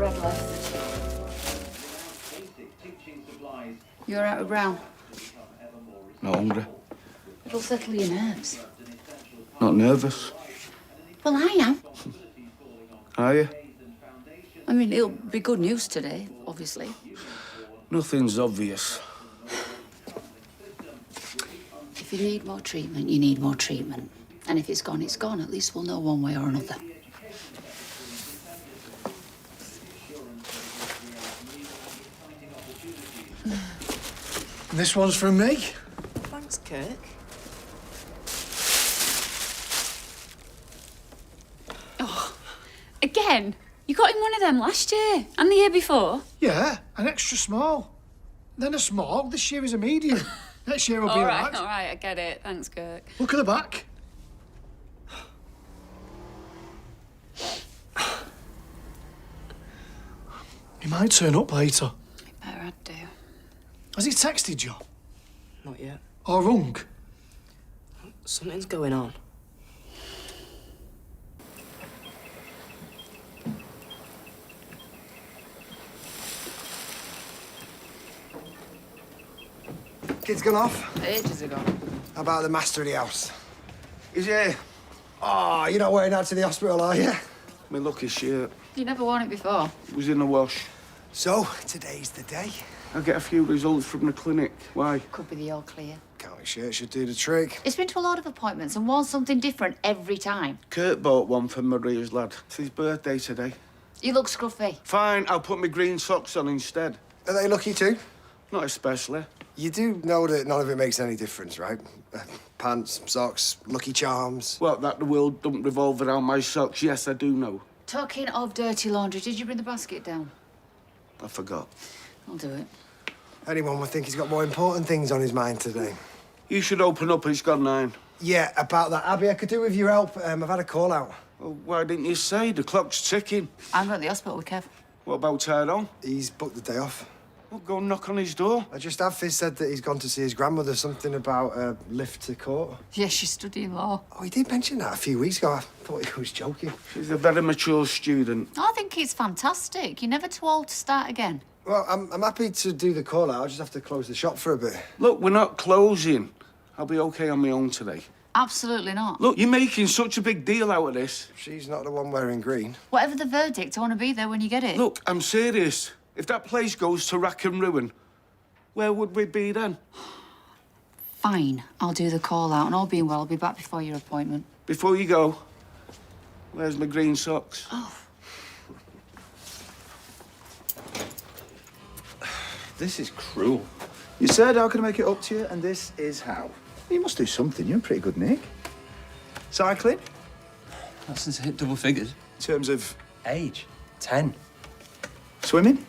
bread left. You're out of brown. Not hungry. It'll settle your nerves. Not nervous. Well, I am. Are you? I mean, it'll be good news today, obviously. Nothing's obvious. If you need more treatment, you need more treatment. And if it's gone, it's gone. At least we'll know one way or another. This one's from me. Thanks, Kirk. Oh, again? You got him one of them last year and the year before. Yeah, an extra small. Then a small. This year is a medium. Next year will be All right. right, I get it. Thanks, Kirk. Look at the back. He might turn up later. You better I'd do. Has he texted you? Not yet. Or rung? Something's going on. Kid's gone off. Ages ago. How about the master of the house? Is he? Oh, you're not wearing out to the hospital, are you? My lucky shirt. You never worn it before. It was in the wash. So, today's the day. I get a few results from the clinic. Why? Could be the all clear. County shirt should do the trick. It's been to a lot of appointments and worn something different every time. Kurt bought one for Maria's lad. It's his birthday today. You look scruffy. Fine, I'll put my green socks on instead. Are they lucky too? Not especially. You do know that none of it makes any difference, right? Pants, socks, Lucky Charms. Well, that the world don't revolve around my socks, yes, I do know. Talking of dirty laundry, did you bring the basket down? I forgot. I'll do it. Anyone would think he's got more important things on his mind today. You should open up, it's got 9. Yeah, about that, Abby, I could do with your help. I've had a call out. Well, why didn't you say? The clock's ticking. I'm going to the hospital with Kev. What about Tyrone? He's booked the day off. Well, go and knock on his door. I just have Fizz said that he's gone to see his grandmother, something about a lift to court. Yeah, she's studying law. Oh, he did mention that a few weeks ago. I thought he was joking. She's a very mature student. I think it's fantastic. You're never too old to start again. Well, I'm happy to do the call out. I'll just have to close the shop for a bit. Look, we're not closing. I'll be okay on my own today. Absolutely not. Look, you're making such a big deal out of this. She's not the one wearing green. Whatever the verdict, I want to be there when you get it. Look, I'm serious. If that place goes to rack and ruin, where would we be then? Fine, I'll do the call out, and all being well, I'll be back before your appointment. Before you go, where's my green socks? Oh. This is cruel. You said how can I make it up to you, and this is how. You must do something. You're in pretty good nick. Cycling? Not since I hit double figures. In terms of Age? 10. swimming?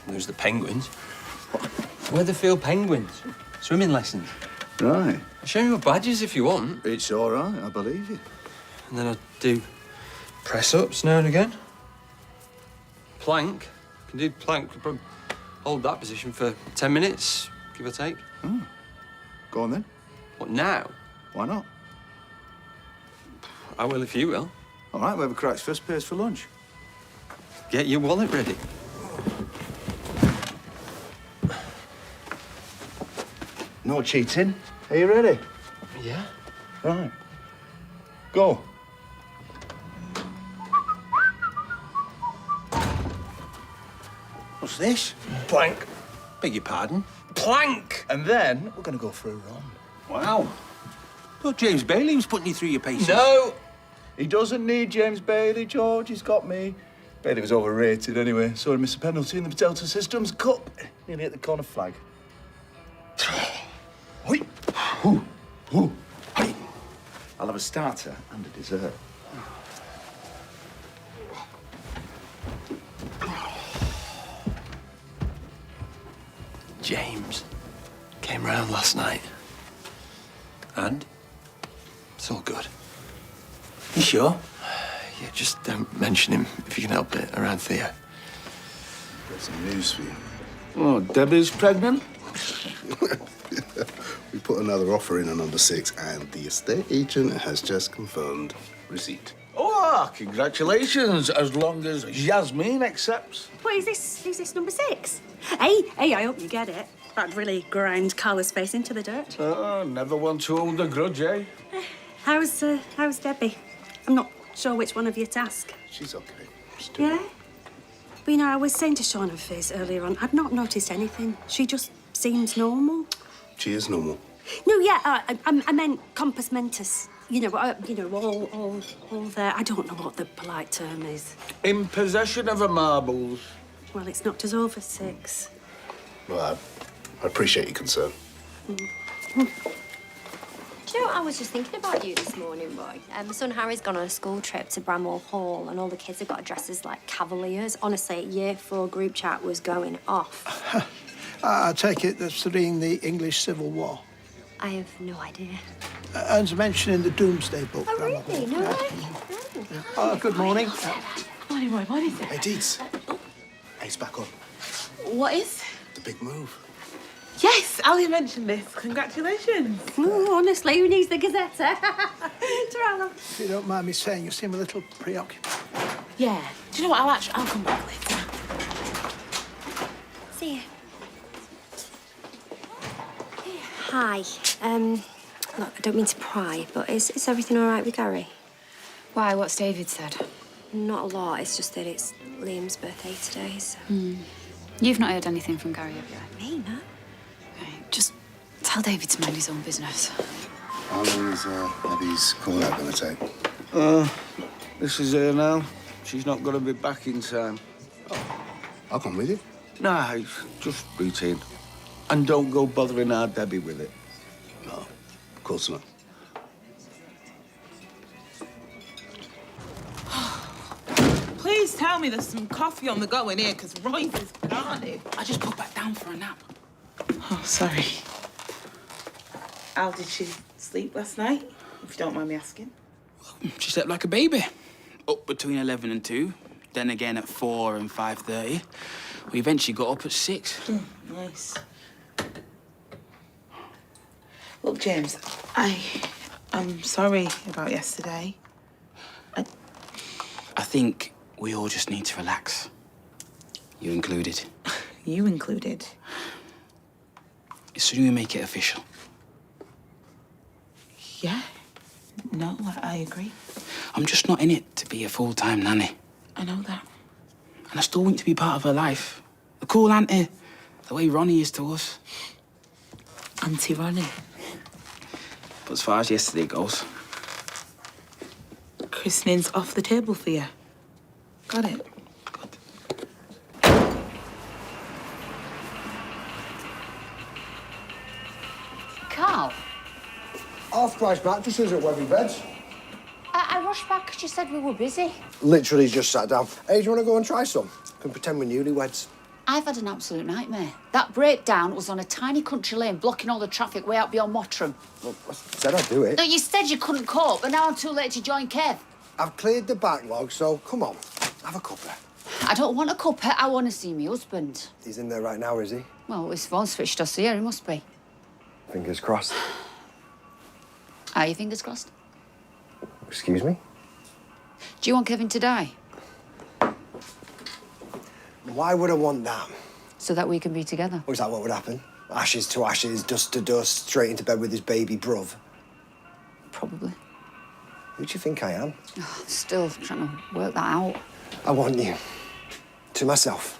There's the penguins. Weatherfield Penguins. Swimming lessons. Right. I'll show you my badges if you want. It's all right. I believe you. And then I do press-ups now and again. Plank. Can do plank. Could probably hold that position for 10 minutes, give or take. Oh. Go on then. What, now? Why not? I will if you will. All right, whoever cracks first pays for lunch. Get your wallet ready. No cheating. Are you ready? Yeah. Right. Go. What's this? Plank. Beg your pardon? Plank! And then we're going to go for a run. Wow. Thought James Bailey was putting you through your paces. No! He doesn't need James Bailey, George. He's got me. Bailey was overrated anyway. Saw him miss a penalty in the Delta Systems Cup. Nearly hit the corner flag. Oi. Ooh. Ooh. Oi. I'll have a starter and a dessert. James came round last night. And? It's all good. You sure? Yeah, just don't mention him if you can help it around Theo. Got some news for you. Oh, Debbie's pregnant? We put another offer in on number 6, and the estate agent has just confirmed receipt. Oh, Oh, congratulations, as long as Yasmin accepts. What is this? Is this number 6? Hey, I hope you get it. That'd really grind Carla's face into the dirt. Oh, never one to hold a grudge, eh? How's Debbie? I'm not sure which one of you to ask. She's okay. Yeah? But, you know, I was saying to Sean and Fizz earlier on, I've not noticed anything. She just seems normal. She is normal. No, yeah, I meant compos mentis. You know, all there. I don't know what the polite term is. In possession of her marbles. Well, it's knocked us over 6. Well, I appreciate your concern. Do you know what I was just thinking about you this morning, Roy? My son Harry's gone on a school trip to Bramwell Hall and all the kids have got dresses like cavaliers. Honestly, year 4 group chat was going off. I take it that's studying the English Civil War. I have no idea. Earns a mention in the Doomsday Book. Oh, really? No way. No. Good morning. Morning, Roy. What is it? Hey, Deeds. Hey, it's back on. What is? The big move. Yes, Ali mentioned this. Congratulations. Oh, honestly, who needs the Gazette? Tarala. If you don't mind me saying, you seem a little preoccupied. Yeah. Do you know what? I'll come back later. See you. Hi. Look, I don't mean to pry, but is everything all right with Gary? Why, what's David said? Not a lot. It's just that it's Liam's birthday today, so... You've not heard anything from Gary, have you? Me, no? Right, just tell David to mind his own business. How long is Abby's call out going to take? This is her now. She's not going to be back in time. I'll come with you. Nah, it's just routine. And don't go bothering our Debbie with it. No, of course not. Please tell me there's some coffee on the go in here, because Roy's is carnage. I just put back down for a nap. Oh, sorry. How did she sleep last night, if you don't mind me asking? She slept like a baby. Up between 11 and 2, then again at 4 and 5:30. We eventually got up at 6. Nice. Look, James, I'm sorry about yesterday. I think we all just need to relax. You included. You included. Soon we make it official. Yeah. No, I agree. I'm just not in it to be a full-time nanny. I know that. And I still want to be part of her life. The cool auntie, the way Ronnie is to us. Auntie Ronnie. But as far as yesterday goes, Christening's off the table for you. Got it. good. Carl, Half-price mattresses at Webby Beds. I rushed back because you said we were busy. Literally just sat down. Hey, do you want to go and try some? Can pretend we're newlyweds. I've had an absolute nightmare. That breakdown was on a tiny country lane, blocking all the traffic way out beyond Mottram. Well, I said I'd do it. No, you said you couldn't cope, but now I'm too late to join Kev. I've cleared the backlog, so come on, have a cuppa. I don't want a cuppa, I want to see my husband. He's in there right now, is he? Well, his phone's switched off, so yeah, he must be. Fingers crossed. Are your fingers crossed? Excuse me? Do you want Kevin to die? Why would I want that? So that we can be together. Or is that what would happen? Ashes to ashes, dust to dust, straight into bed with his baby bruv. Probably. Who do you think I am? Still trying to work that out. I want you. To myself.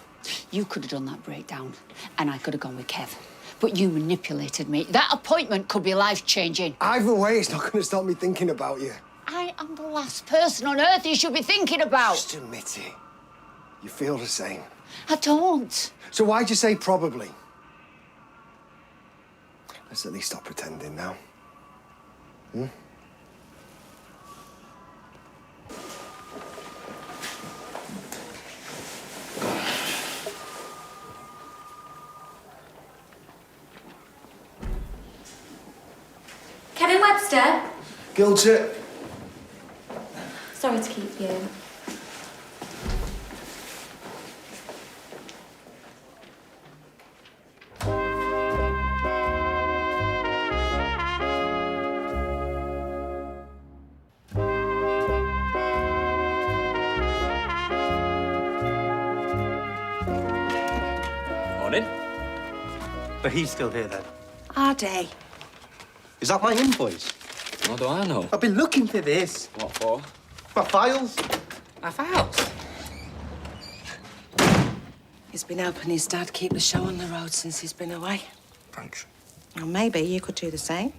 You could have done that breakdown, and I could have gone with Kev. But you manipulated me. That appointment could be life-changing. Either way, it's not going to stop me thinking about you. I am the last person on earth you should be thinking about. Just admit it. You feel the same. I don't. So why'd you say probably? Let's at least stop pretending now. Hmm? Kevin Webster? Guilty. Sorry to keep you. So he's still here then? Are they? Is that my invoice? What do I know? I've been looking for this. What for? My files. My files? He's been helping his dad keep the show on the road since he's been away. Thanks. Well, maybe you could do the same.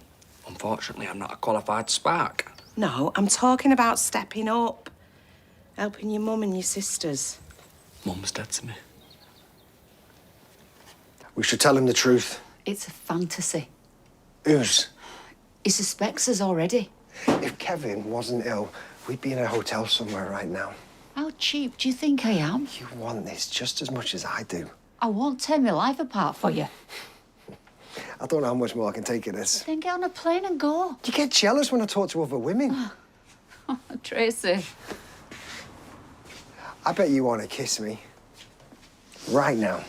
Unfortunately, I'm not a qualified spark. No, I'm talking about stepping up. Helping your mum and your sisters. Mum's dead to me. We should tell him the truth. It's a fantasy. Whose? He suspects us already. If Kevin wasn't ill, we'd be in a hotel somewhere right now. How cheap do you think I am? You want this just as much as I do. I won't tear my life apart for you. I don't know how much more I can take of this. Then get on a plane and go. You get jealous when I talk to other women. Tracy. I bet you want to kiss me. Right now.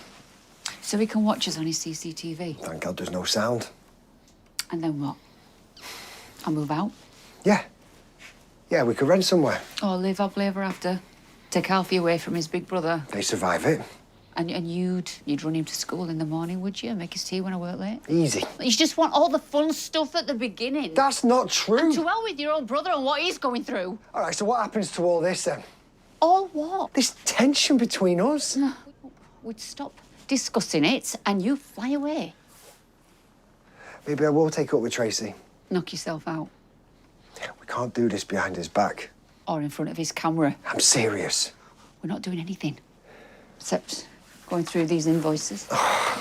So he can watch us on his CCTV. Thank God there's no sound. And then what? I'll move out? Yeah. Yeah, we could rent somewhere. Or live happily ever after. Take Alfie away from his big brother. They survive it. And you'd run him to school in the morning, would you? Make his tea when I work late? Easy. You just want all the fun stuff at the beginning. That's not true. And to hell with your own brother and what he's going through. All right, so what happens to all this then? All what? This tension between us? We'd stop discussing it and you fly away. Maybe I will take it up with Tracy. Knock yourself out. We can't do this behind his back. Or in front of his camera. I'm serious. We're not doing anything. Except going through these invoices. I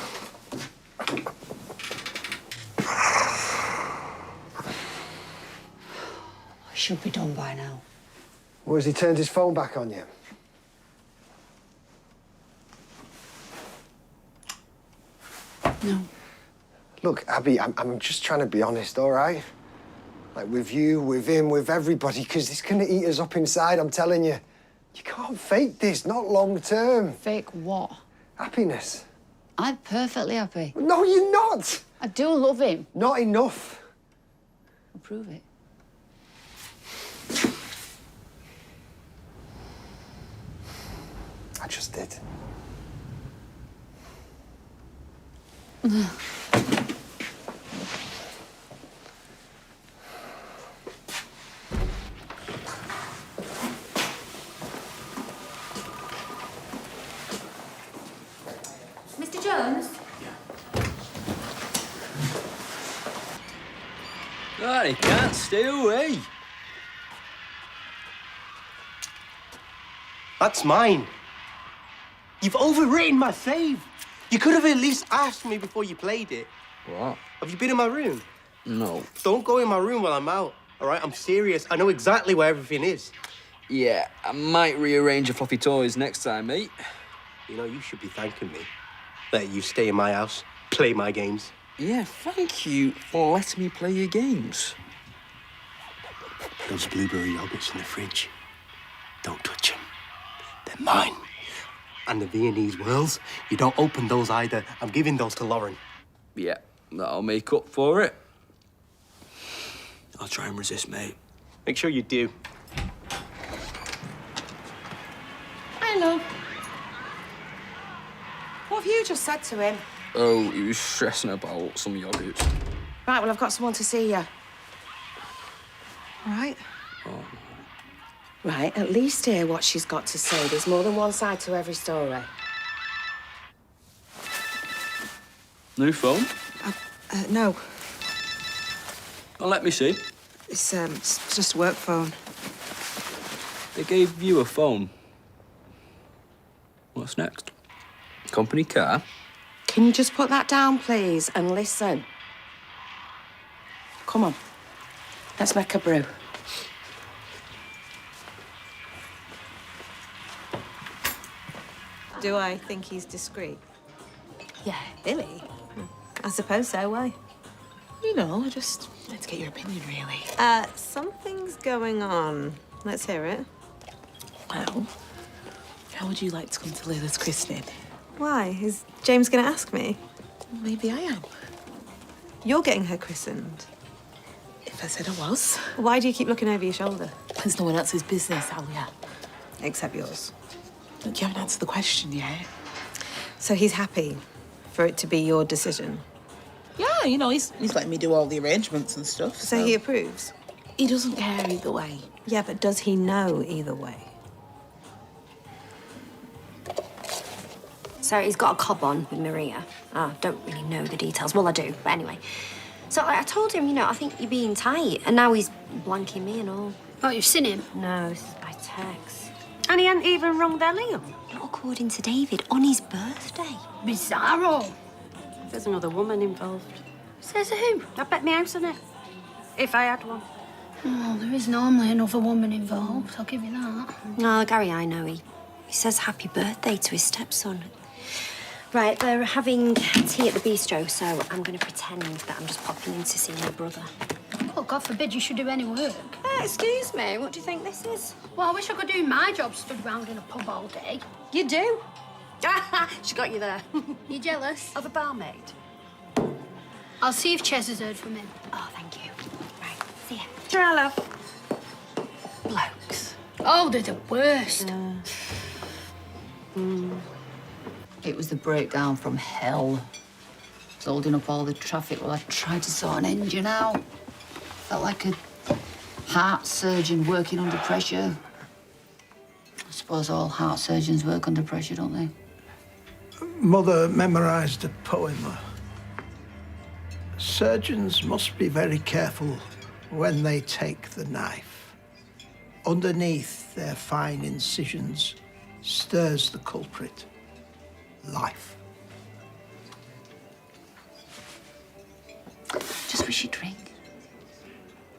should be done by now. Or has he turned his phone back on you? No. Look, Abby, I'm just trying to be honest, all right? Like, with you, with him, with everybody, because it's gonna eat us up inside, I'm telling you. You can't fake this, not long term. Fake what? Happiness. I'm perfectly happy. No, you're not! I do love him. Not enough. I'll prove it. I just did. Mr. Jones? God, he can't stay away. That's mine. You've overwritten my save. You could have at least asked me before you played it. What? Have you been in my room? No. Don't go in my room while I'm out, all right? I'm serious. I know exactly where everything is. Yeah, I might rearrange your fluffy toys next time, mate. You know, you should be thanking me that you stay in my house, play my games. Yeah, thank you for letting me play your games. Those blueberry yogurts in the fridge, don't touch them. They're mine. And the Viennese whirls, you don't open those either. I'm giving those to Lauren. Yeah, that'll make up for it. I'll try and resist, mate. Make sure you do. Hello. What have you just said to him? Oh, he was stressing about some yogurts. Right, well, I've got someone to see you. All right? Oh. Right, at least hear what she's got to say. There's more than one side to every story. New phone? No. Oh, let me see. It's just a work phone. They gave you a phone. What's next? Company car? Can you just put that down, please, and listen? Come on. Let's make a brew. Do I think he's discreet? Yeah. Billy? I suppose so, why? You know, I just like to get your opinion, really. Something's going on. Let's hear it. Well, how would you like to come to Layla's christening? Why? Is James going to ask me? Maybe I am. You're getting her christened. If I said I was. Why do you keep looking over your shoulder? It's no one else's business, Alia. Except yours. Look, you haven't answered the question yet. So he's happy for it to be your decision? Well, you know, he's letting me do all the arrangements and stuff. So he approves? He doesn't care either way. Yeah, but does he know either way? So he's got a cob on with Maria. I don't really know the details. Well, I do, but anyway. So I told him, you know, I think you're being tight. And now he's blanking me and all. Oh, you've seen him? No, this is by text. And he hadn't even rung their Leo? Not according to David, on his birthday. Bizarro. There's another woman involved. Says who? I bet me house on it. If I had one. Oh, there is normally another woman involved, I'll give you that. No, Gary, I know. He says happy birthday to his stepson. Right, they're having tea at the bistro, so I'm going to pretend that I'm just popping in to see my brother. Oh, God forbid you should do any work. Excuse me, what do you think this is? Well, I wish I could do my job stood round in a pub all day. You do? She got you there. You jealous? Of a barmaid. I'll see if Ches has heard from him. Oh, thank you. Right, see ya. Try, love. Blokes. Oh, they're the worst. It was the breakdown from hell. I was holding up all the traffic while I tried to sort an engine out. Felt like a heart surgeon working under pressure. I suppose all heart surgeons work under pressure, don't they? Mother memorised a poem. Surgeons must be very careful when they take the knife. Underneath their fine incisions stirs the culprit. Life. Just wish he'd drink.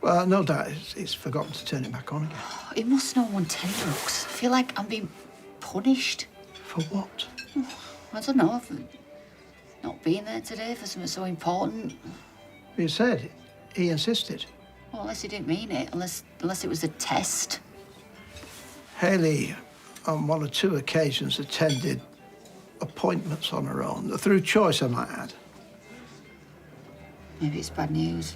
Well, no doubt he's forgotten to turn it back on again. It must know one tenderhooks. I feel like I'm being punished. For what? I don't know. For not being there today for something so important. You said he insisted. Well, unless he didn't mean it. Unless it was a test. Haley, on one or two occasions, attended appointments on her own. Through choice, I might add. Maybe it's bad news.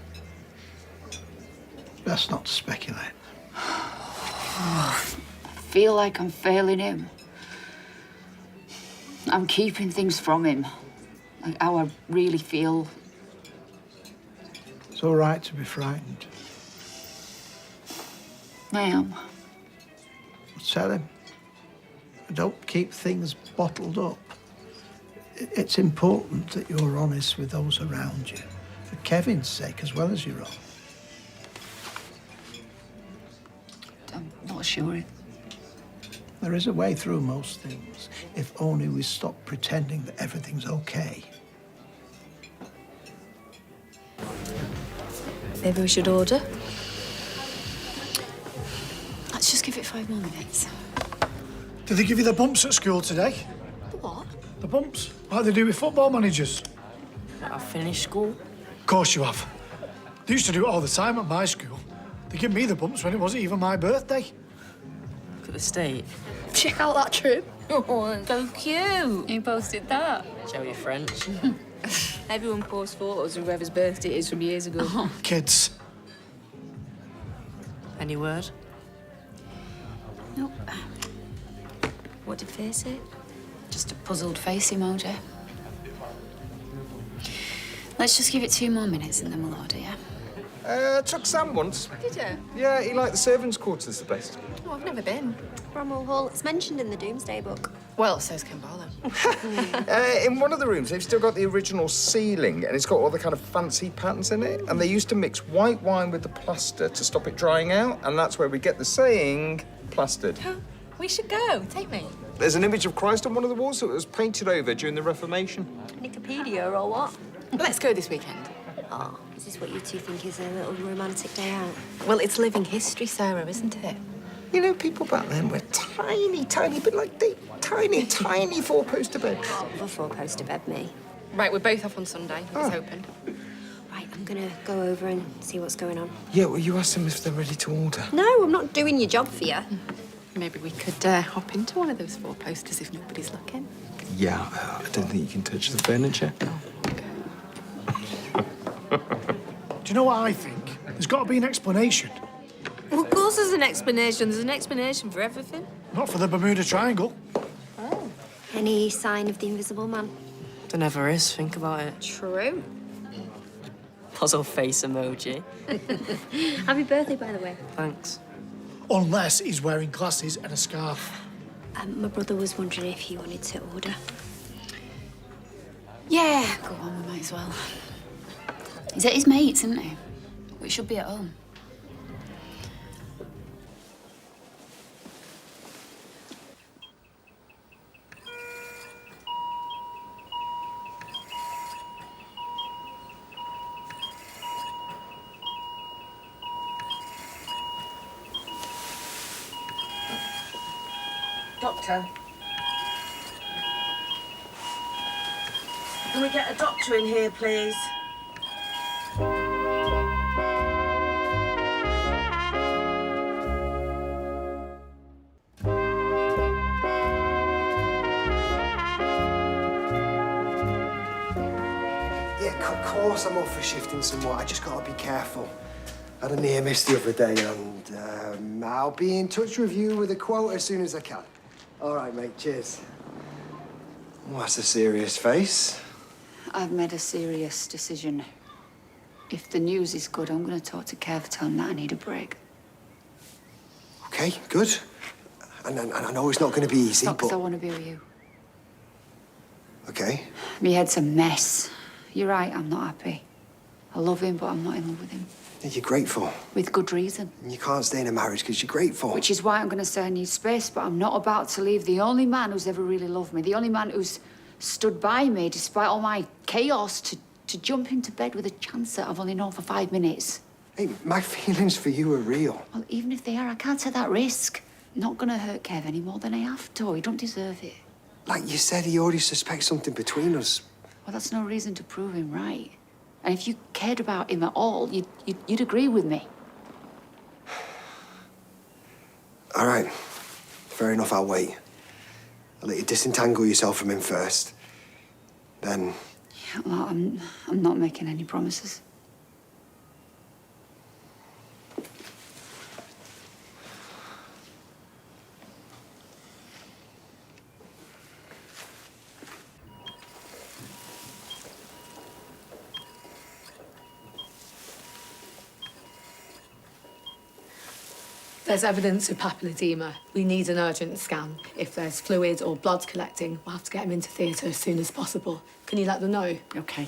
Best not to speculate. I feel like I'm failing him. I'm keeping things from him. Like how I really feel. It's all right to be frightened. I am. Tell him. Don't keep things bottled up. It's important that you're honest with those around you, for Kevin's sake as well as your own. I'm not sure. There is a way through most things, if only we stop pretending that everything's okay. Maybe we should order. Let's just give it 5 more minutes. Did they give you the bumps at school today? The what? The bumps? Like they do with football managers? I finished school. Of course you have. They used to do it all the time at my school. They give me the bumps when it wasn't even my birthday. Look at the state. Check out that trip. Oh, so cute. Who posted that? Show your French. Everyone posts photos of whoever's birthday it is from years ago. Oh. Kids. Any word? Nope. What did Faye say? Just a puzzled face emoji. Let's just give it 2 more minutes and then we'll order, yeah? Took Sam once. Did you? Yeah, he liked the servants' quarters the best. Oh, I've never been. Bramwell Hall, it's mentioned in the Doomsday Book. Well, so's Ken Barlow. In one of the rooms, they've still got the original ceiling, and it's got all the kind of fancy patterns in it. And they used to mix white wine with the plaster to stop it drying out, and that's where we get the saying, plastered. We should go. Take me. There's an image of Christ on one of the walls that was painted over during the Reformation. Wikipedia or what? Let's go this weekend. Oh, is this what you two think is a little romantic day out? Well, it's living history, Sarah, isn't it? You know, people back then were tiny, but like tiny four-poster beds. Oh, the four-poster bed, me. Right, we're both off on Sunday. It's open. Right, I'm gonna go over and see what's going on. Yeah, well, you asked them if they're ready to order. No, I'm not doing your job for you. Maybe we could hop into one of those 4 posters if nobody's looking. Yeah, I don't think you can touch the furniture. Do you know what I think? There's got to be an explanation. Well, of course there's an explanation. There's an explanation for everything. Not for the Bermuda Triangle. Oh. Any sign of the Invisible Man? There never is. Think about it. True. puzzle face emoji. Happy birthday, by the way. Thanks. Unless he's wearing glasses and a scarf. My brother was wondering if he wanted to order. Yeah, go on, we might as well. He's at his mates, isn't he? We should be at home. Doctor. Can we get a doctor in here, please? Yeah, of course I'm up for shifting somewhat. I just gotta be careful. I had a near miss the other day, and I'll be in touch with you with a quote as soon as I can. All right, mate. Cheers. Oh, that's a serious face. I've made a serious decision. If the news is good, I'm going to talk to Kev, tell him that I need a break. Okay, good. And I know it's not going to be easy, Not because I but... want to be with you. Okay. My head's a mess. You're right, I'm not happy. I love him, but I'm not in love with him. Yeah, you're grateful. With good reason. And you can't stay in a marriage because you're grateful. Which is why I'm going to say I need space, but I'm not about to leave the only man who's ever really loved me, the only man who's stood by me despite all my chaos to jump into bed with a chance that I've only known for 5 minutes. Hey, my feelings for you are real. Well, even if they are, I can't take that risk. I'm not going to hurt Kev any more than I have to. He don't deserve it. Like you said, he already suspects something between us. Well, that's no reason to prove him right. And if you cared about him at all, you'd agree with me. All right. Fair enough, I'll wait. I'll let you disentangle yourself from him first. Then... Yeah, well, I'm not making any promises. There's evidence of papilledema. We need an urgent scan. If there's fluid or blood collecting, we'll have to get him into theatre as soon as possible. Can you let them know? OK.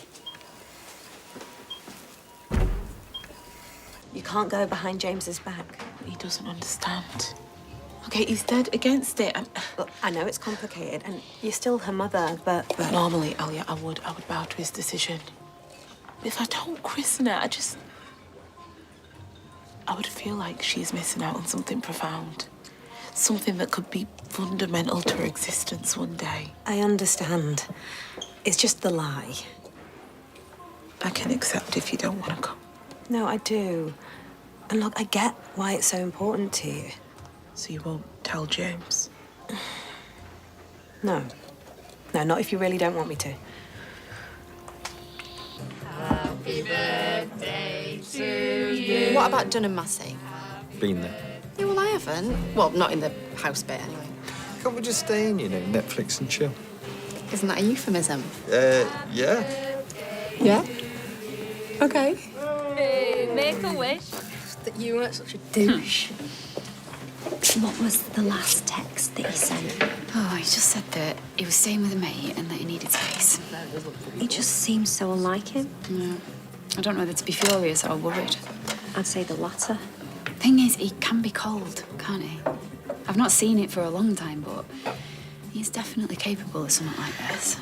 You can't go behind James's back. He doesn't understand. OK, he's dead against it. Look, I know it's complicated, and you're still her mother, but normally, Alia, I would bow to his decision. But if I don't christen her, I would feel like she's missing out on something profound. Something that could be fundamental to her existence one day. I understand. It's just the lie. I can accept if you don't want to come. No, I do. And look, I get why it's so important to you. So you won't tell James? No. No, not if you really don't want me to. Happy birthday to you. What about Dun and Massey? Been there. Yeah, well, I haven't. Well, not in the house bit, anyway. Can't we just stay in, Netflix and chill? Isn't that a euphemism? Yeah. Yeah? OK. Hey, make a wish. That you weren't such a douche. What was the last text that he sent? Oh, he just said that he was staying with a mate and that he needed space. He just seems so unlike him. Yeah. I don't know whether to be furious or worried. I'd say the latter. Thing is, he can be cold, can't he? I've not seen it for a long time, but he's definitely capable of something like this.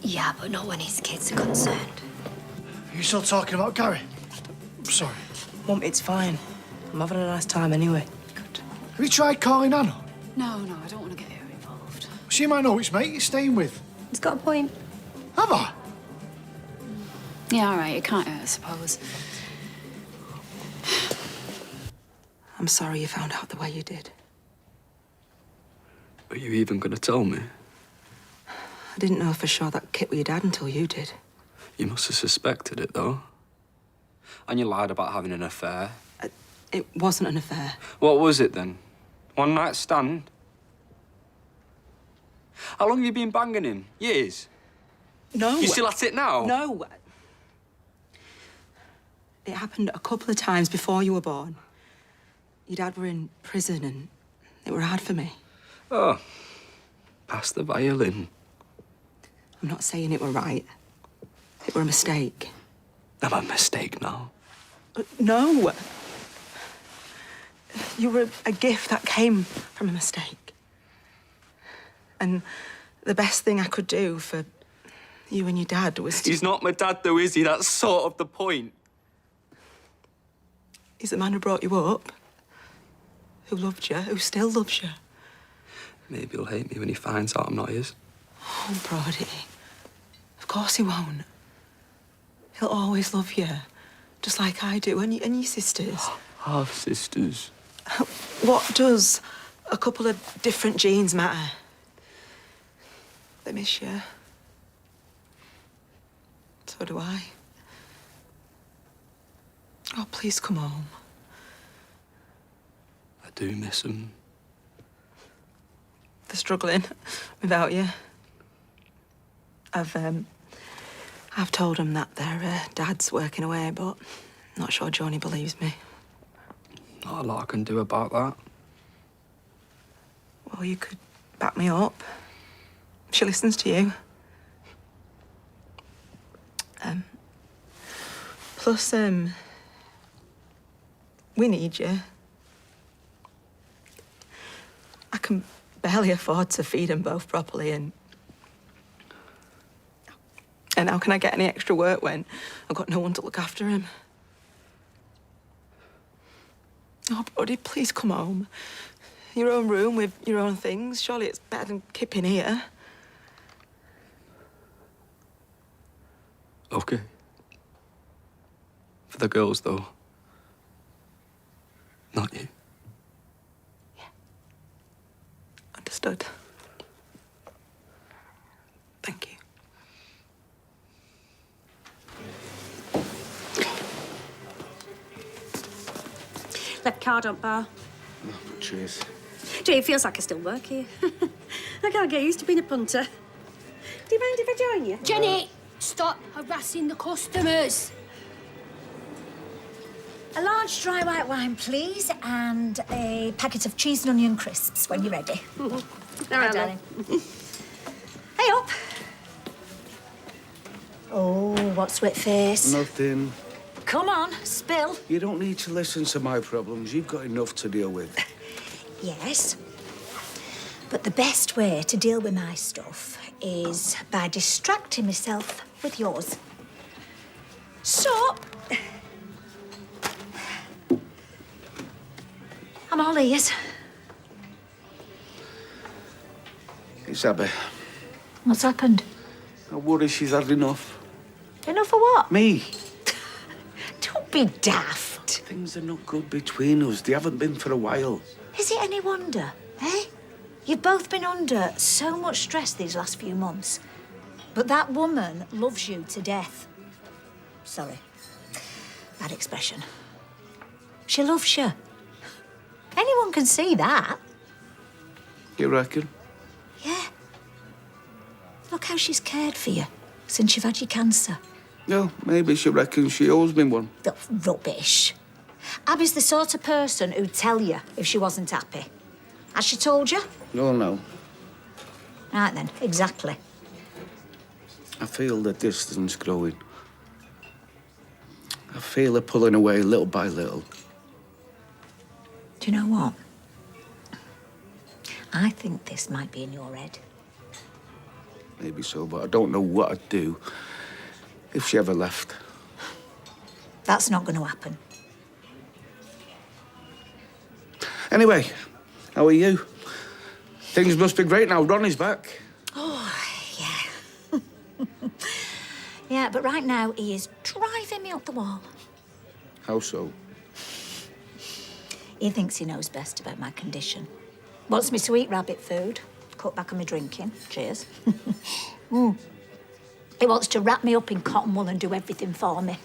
Yeah, but not when his kids are concerned. Are you still talking about Gary? I'm sorry. Mum, it's fine. I'm having a nice time anyway. Have you tried calling Anna? No, I don't want to get her involved. She might know which mate you're staying with. He's got a point. Have I? Yeah, all right, it can't hurt, I suppose. I'm sorry you found out the way you did. Are you even going to tell me? I didn't know for sure that Kit were your dad until you did. You must have suspected it, though. And you lied about having an affair. It wasn't an affair. What was it, then? One night stand? How long have you been banging him? Years? No. You still at it now? No. It happened a couple of times before you were born. Your dad were in prison and it were hard for me. Oh, pass the violin. I'm not saying it were right. It were a mistake. I'm a mistake now. No. You were a gift that came from a mistake. And the best thing I could do for you and your dad was to... He's not my dad, though, is he? That's sort of the point. He's the man who brought you up, who loved you, who still loves you. Maybe he'll hate me when he finds out I'm not his. Oh, Brody. Of course he won't. He'll always love you, just like I do, and your sisters. Half sisters. What does a couple of different genes matter? They miss you. So do I. Oh, please come home. I do miss him. They're struggling without you. I've told them that their dad's working away, but not sure Johnny believes me. Not a lot I can do about that. Well, you could back me up. She listens to you. Plus, we need you. I can barely afford to feed them both properly, and how can I get any extra work when I've got no one to look after him? Oh, Brody, please come home. Your own room with your own things. Surely it's better than keeping here. Okay. For the girls, though. Not you. Understood. Thank you. Left card on bar. Oh, cheers. Gee, it feels like I still work here. I can't get used to being a punter. Do you mind if I join you? Jenny, stop harassing the customers. A large dry white wine, please, and a packet of cheese and onion crisps when you're ready. All right, darling. Hey, up. Oh, what's with face? Nothing. Come on, spill. You don't need to listen to my problems. You've got enough to deal with. Yes. But the best way to deal with my stuff is by distracting myself with yours. So, I'm all ears. It's Abby. What's happened? I worry she's had enough. Enough of what? Me. Don't be daft. Things are not good between us. They haven't been for a while. Is it any wonder, eh? You've both been under so much stress these last few months. But that woman loves you to death. Sorry. Bad expression. She loves you. Anyone can see that. You reckon? Yeah. Look how she's cared for you since you've had your cancer. No, maybe she reckons she owes me one. The rubbish. Abby's the sort of person who'd tell you if she wasn't happy. Has she told you? No. Right then, exactly. I feel the distance growing. I feel her pulling away little by little. Do you know what? I think this might be in your head. Maybe so, but I don't know what I'd do if she ever left. That's not going to happen. Anyway, how are you? Things must be great now. Ronnie's back. Oh, yeah. Yeah, but right now he is driving me up the wall. How so? He thinks he knows best about my condition. Wants me to eat rabbit food, cut back on my drinking. Cheers. He wants to wrap me up in cotton wool and do everything for me.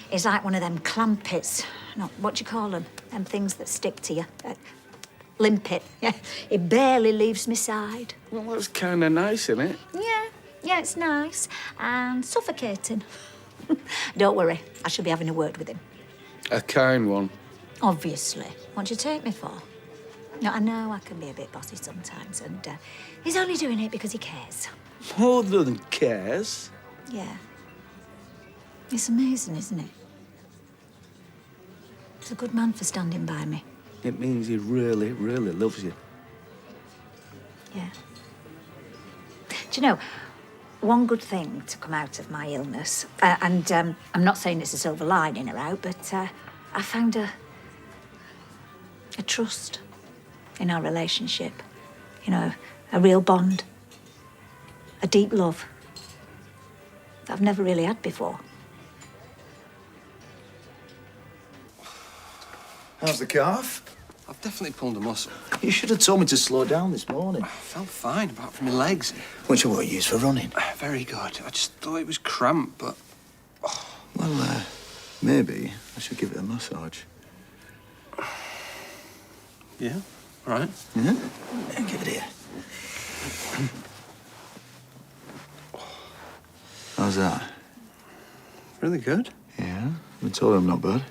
He's like one of them clampets. No, what do you call them? Them things that stick to you. Limpet. Yeah. He barely leaves me side. Well, that's kind of nice, isn't it? Yeah, it's nice and suffocating. Don't worry, I shall be having a word with him. A kind one. Obviously. What do you take me for? No, I know I can be a bit bossy sometimes, and he's only doing it because he cares. More than cares. Yeah. It's amazing, isn't it? He's a good man for standing by me. It means he really, really loves you. Yeah. Do you know, one good thing to come out of my illness, and I'm not saying it's a silver lining or out, but I found a trust in our relationship. You know, a real bond, a deep love that I've never really had before. How's the calf? I've definitely pulled a muscle. You should have told me to slow down this morning. I felt fine, apart from my legs. Which are what you use for running? Very good. I just thought it was cramped, but... Well, maybe I should give it a massage. Yeah, right. Yeah? Yeah, give it here. How's that? Really good. Yeah? I told him not bad.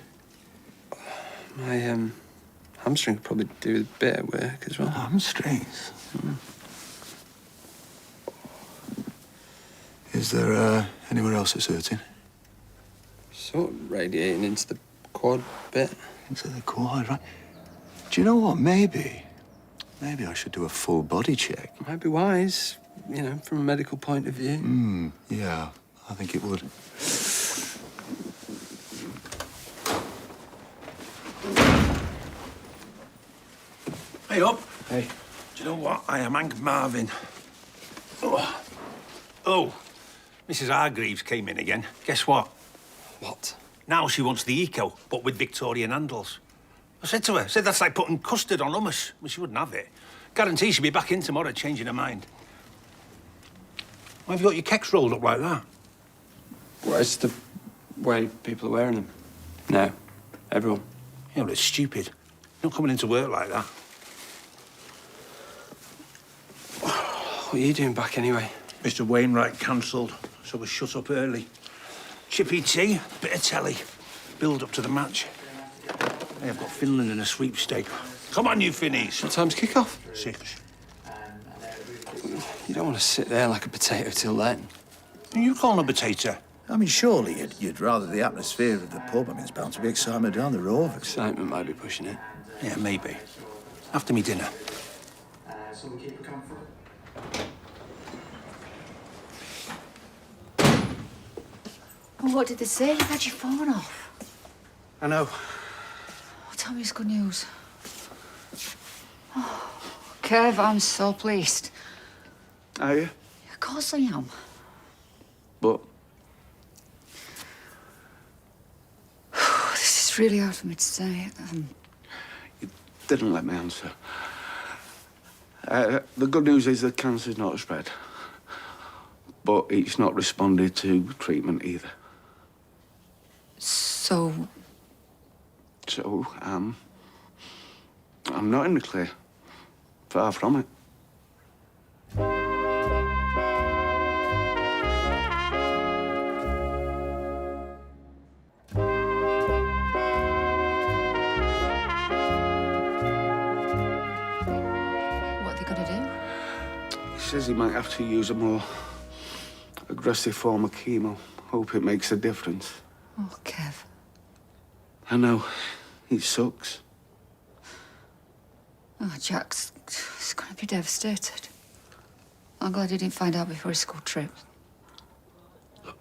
My, hamstring could probably do a bit of work as well. Hamstrings? Is there anywhere else that's hurting? Sort of radiating into the quad bit. Into the quad, right? Do you know what? Maybe I should do a full body check. Might be wise, you know, from a medical point of view. Yeah, I think it would. Hey, up. Hey. Do you know what? I am Hank Marvin. Oh, Mrs. Hargreaves came in again. Guess what? What? Now she wants the eco, but with Victorian handles. I said to her, that's like putting custard on hummus. Well, she wouldn't have it. Guarantee she'll be back in tomorrow changing her mind. Why have you got your kecks rolled up like that? Well, it's the way people are wearing them. No, everyone. Yeah, well, it's stupid. Not coming into work like that. What are you doing back anyway? Mr. Wainwright cancelled, so we shut up early. Chippy tea, bit of telly. Build up to the match. Hey, I've got Finland in a sweepstake. Come on, you Finnies. What time's kick-off? 6. You don't want to sit there like a potato till then. You call him a potato? I mean, surely you'd rather the atmosphere of the pub. I mean, it's bound to be excitement down the road. Excitement might be pushing it. Yeah, maybe. After me dinner. So we keep it comfort. Well, what did they say? You've had your phone off. I know. Oh, tell me it's good news. Oh, Kev, I'm so pleased. Are you? Of course I am. But This is really hard for me to say. you didn't let me answer. The good news is the cancer's not spread. But it's not responded to treatment either. So, So, I'm not in the clear. Far from it. what are they gonna do? He says he might have to use a more aggressive form of chemo. Hope it makes a difference. Oh, Kev. I know. It sucks. Oh, Jack's he's gonna be devastated. I'm glad he didn't find out before his school trip.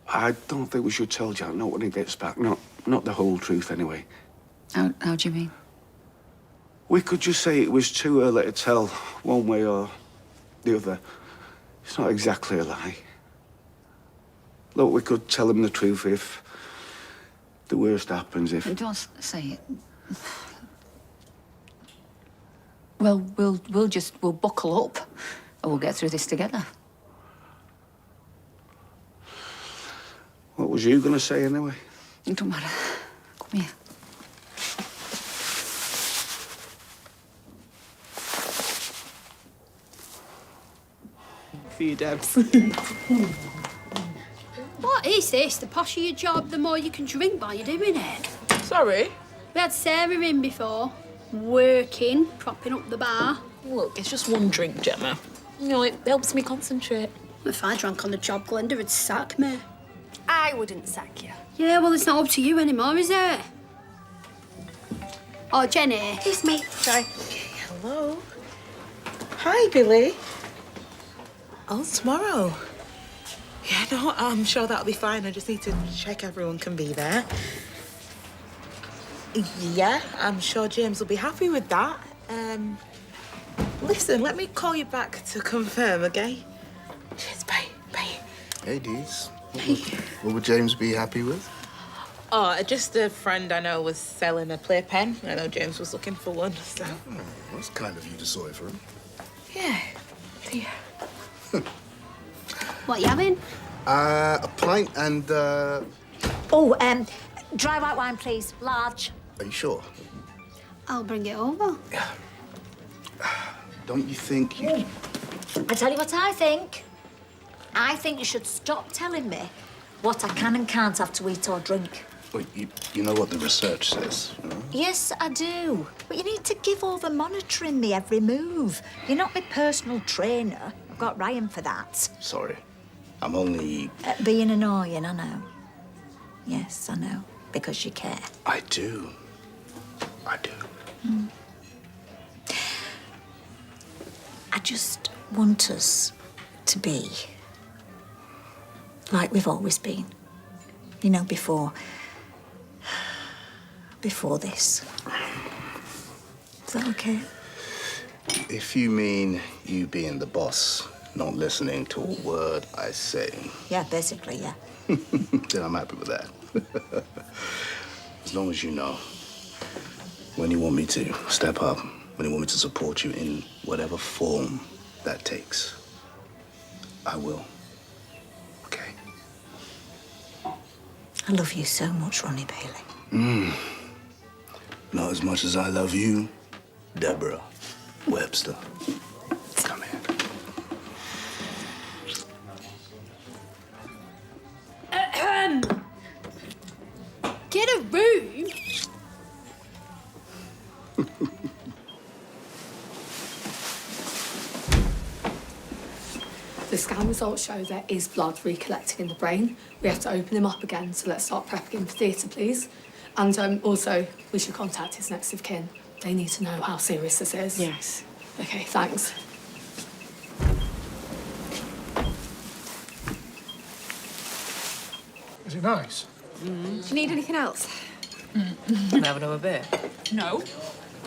I don't think we should tell Jack not when he gets back. Not the whole truth, anyway. How do you mean? We could just say it was too early to tell one way or the other. It's not exactly a lie. Look, we could tell him the truth if the worst happens, if... Don't say it. Well, we'll buckle up and we'll get through this together. What was you gonna say, anyway? It don't matter. Come here. For you, Debs. What? What is this? The posher your job, the more you can drink while you're doing it. Sorry? We had Sarah in before, working, propping up the bar. Look, it's just one drink, Gemma. You know, it helps me concentrate. If I drank on the job, Glenda would sack me. I wouldn't sack you. Yeah, well, it's not up to you anymore, is it? Oh, Jenny. It's me. Sorry. Hello. Hi, Billy. Oh, tomorrow. Yeah, no, I'm sure that'll be fine. I just need to check everyone can be there. Yeah, I'm sure James will be happy with that. Listen, let me call you back to confirm, okay? Cheers, bye, bye. Hey, Dees. What would James be happy with? Oh, just a friend I know was selling a playpen. I know James was looking for one, so... Oh, that's kind of you to sort it for him. Yeah. Yeah. What you having? A pint and, Oh, dry white wine, please. Large. Are you sure? I'll bring it over. Don't you think you... I tell you what I think. I think you should stop telling me what I can and can't have to eat or drink. Well, you know what the research says, you know? Yes, I do. But you need to give over monitoring me every move. You're not my personal trainer. I've got Ryan for that. Sorry. I'm only... Being annoying, I know. Yes, I know. Because you care. I do. I do. Mm. I just want us to be like we've always been. You know, before this. Is that okay? If you mean you being the boss, not listening to a word I say, Yeah, basically, yeah. then I'm happy with that. As long as you know when you want me to step up, when you want me to support you in whatever form that takes, I will. Okay? I love you so much, Ronnie Bailey. Not as much as I love you, Deborah Webster. Come here. Get a room. The scan results show there is blood recollecting in the brain. We have to open him up again, so let's start prepping him for theatre, please. And also, we should contact his next of kin. They need to know how serious this is. Yes. Okay, thanks. Is it nice? Do you need anything else? Can I have another beer? No.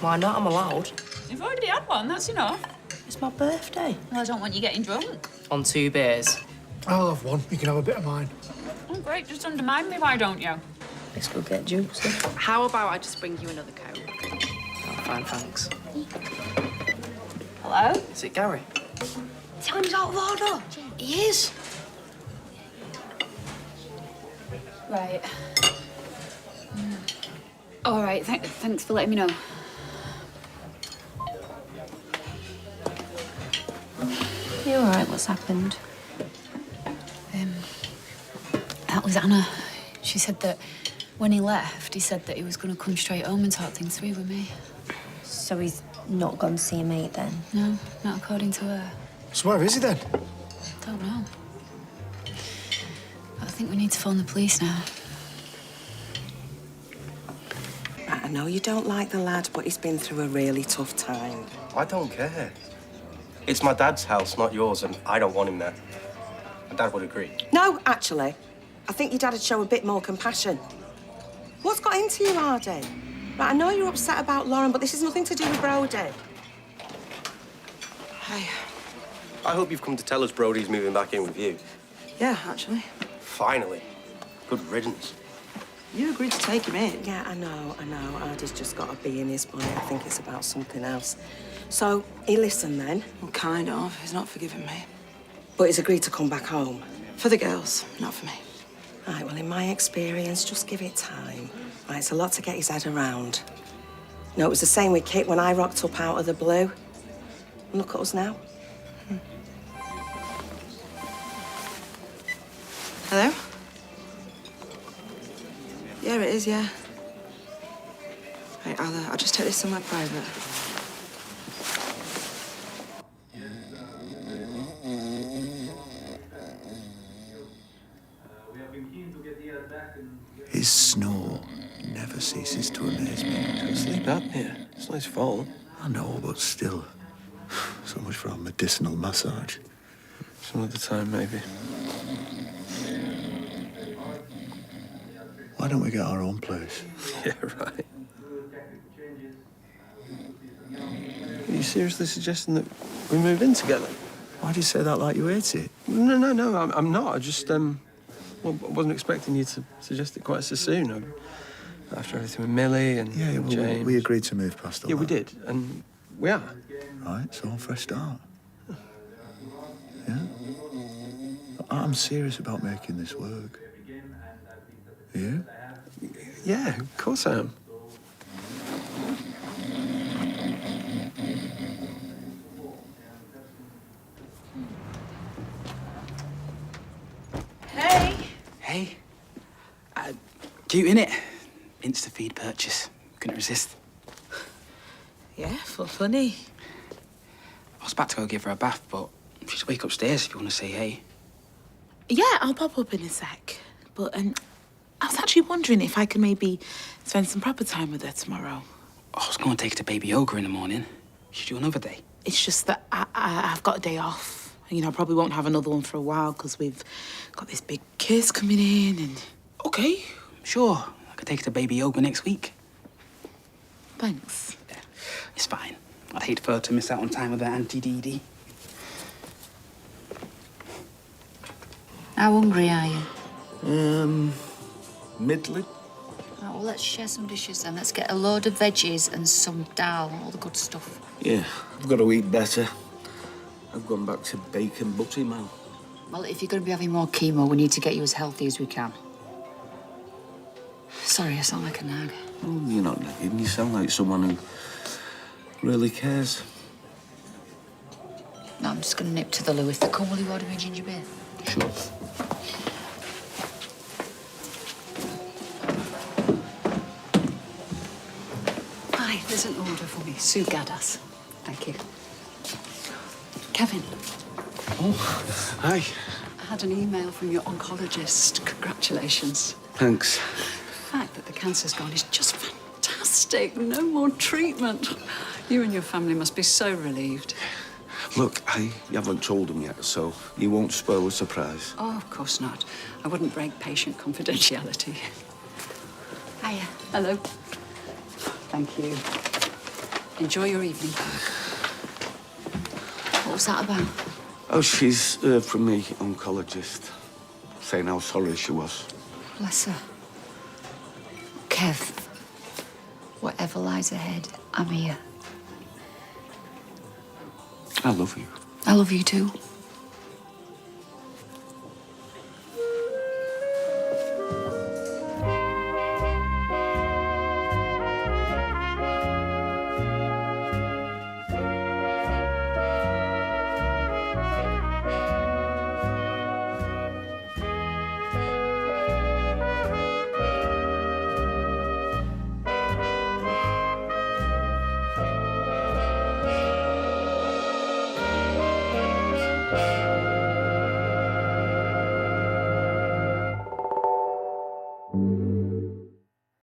Why not? I'm allowed. You've already had one, that's enough. It's my birthday. Well, I don't want you getting drunk. On 2 beers. I'll have one. You can have a bit of mine. Oh, great. Just undermine me, why don't you? Let's go get juice. How about I just bring you another Coke? Oh, fine, thanks. Hello? Is it Gary? Tell him he's out of order. He is. Right. All right, thanks for letting me know. You all right? What's happened? That was Anna. She said that when he left, he said that he was going to come straight home and talk things through with me. So he's not gone to see a mate then? No, not according to her. So where is he then? Don't know. But I think we need to phone the police now. I know you don't like the lad, but he's been through a really tough time. I don't care. It's my dad's house, not yours, and I don't want him there. My dad would agree. No, actually, I think your dad would show a bit more compassion. What's got into you, Hardy? Right, I know you're upset about Lauren, but this has nothing to do with Brody. Hey. I hope you've come to tell us Brody's moving back in with you. Yeah, actually. Finally. Good riddance. You agreed to take him in. Yeah, I know. Hardy's just got to be in his way. I think it's about something else. So, he listened then? Well, kind of. He's not forgiven me. But he's agreed to come back home? For the girls, not for me. Right, well, in my experience, just give it time. Right, it's a lot to get his head around. You know, it was the same with Kit when I rocked up out of the blue. And look at us now. Hello? Yeah, it is, yeah. Right, I'll just take this somewhere private. His snore never ceases to amaze me. Sleep apnea. It's not his fault. I know, but still. So much for our medicinal massage. Some other time, maybe. Why don't we get our own place? Yeah, right. Are you seriously suggesting that we move in together? Why do you say that like you hate it? No, I'm not. I just, well, I wasn't expecting you to suggest it quite so soon. After everything with Millie and Yeah, well, James. we agreed to move past all Yeah, that. we did, and we are. Right, so a fresh start. Yeah? I'm serious about making this work. Are you? Yeah, of course I am. Hey! Hey. Cute, innit? Insta-feed purchase. Couldn't resist. Yeah, funny. I was about to go give her a bath, but she's wake upstairs if you want to say hey. Yeah, I'll pop up in a sec. But I was actually wondering if I could maybe spend some proper time with her tomorrow. I was going to take her to baby yoga in the morning. Should do another day. It's just that I've got a day off. You know, I probably won't have another one for a while because we've got this big case coming in and... Okay, sure. I could take her to baby yoga next week. Thanks. Yeah, it's fine. I'd hate for her to miss out on time with her Auntie Dee Dee. How hungry are you? Middling. Right, well, let's share some dishes then. Let's get a load of veggies and some dal, all the good stuff. Yeah, I've got to eat better. I've gone back to bacon butty, man. Well, if you're going to be having more chemo, we need to get you as healthy as we can. Sorry, I sound like a nag. Oh, you're not nagging. You sound like someone who really cares. No, I'm just going to nip to the loo. If they come, will you order me a ginger beer? Sure. Hi, there's an order for me. Sue Gaddis. Thank you. Kevin, Oh, hi. I had an email from your oncologist. Congratulations. Thanks. The fact that the cancer's gone is just fantastic. No more treatment. You and your family must be so relieved. Look, I haven't told him yet, so you won't spoil the surprise. Oh, of course not. I wouldn't break patient confidentiality. Hiya. Hello. Thank you. Enjoy your evening. What was that about? Oh, she's heard from me, oncologist, saying how sorry she was. Bless her. Kev, whatever lies ahead, I'm here. I love you. I love you too.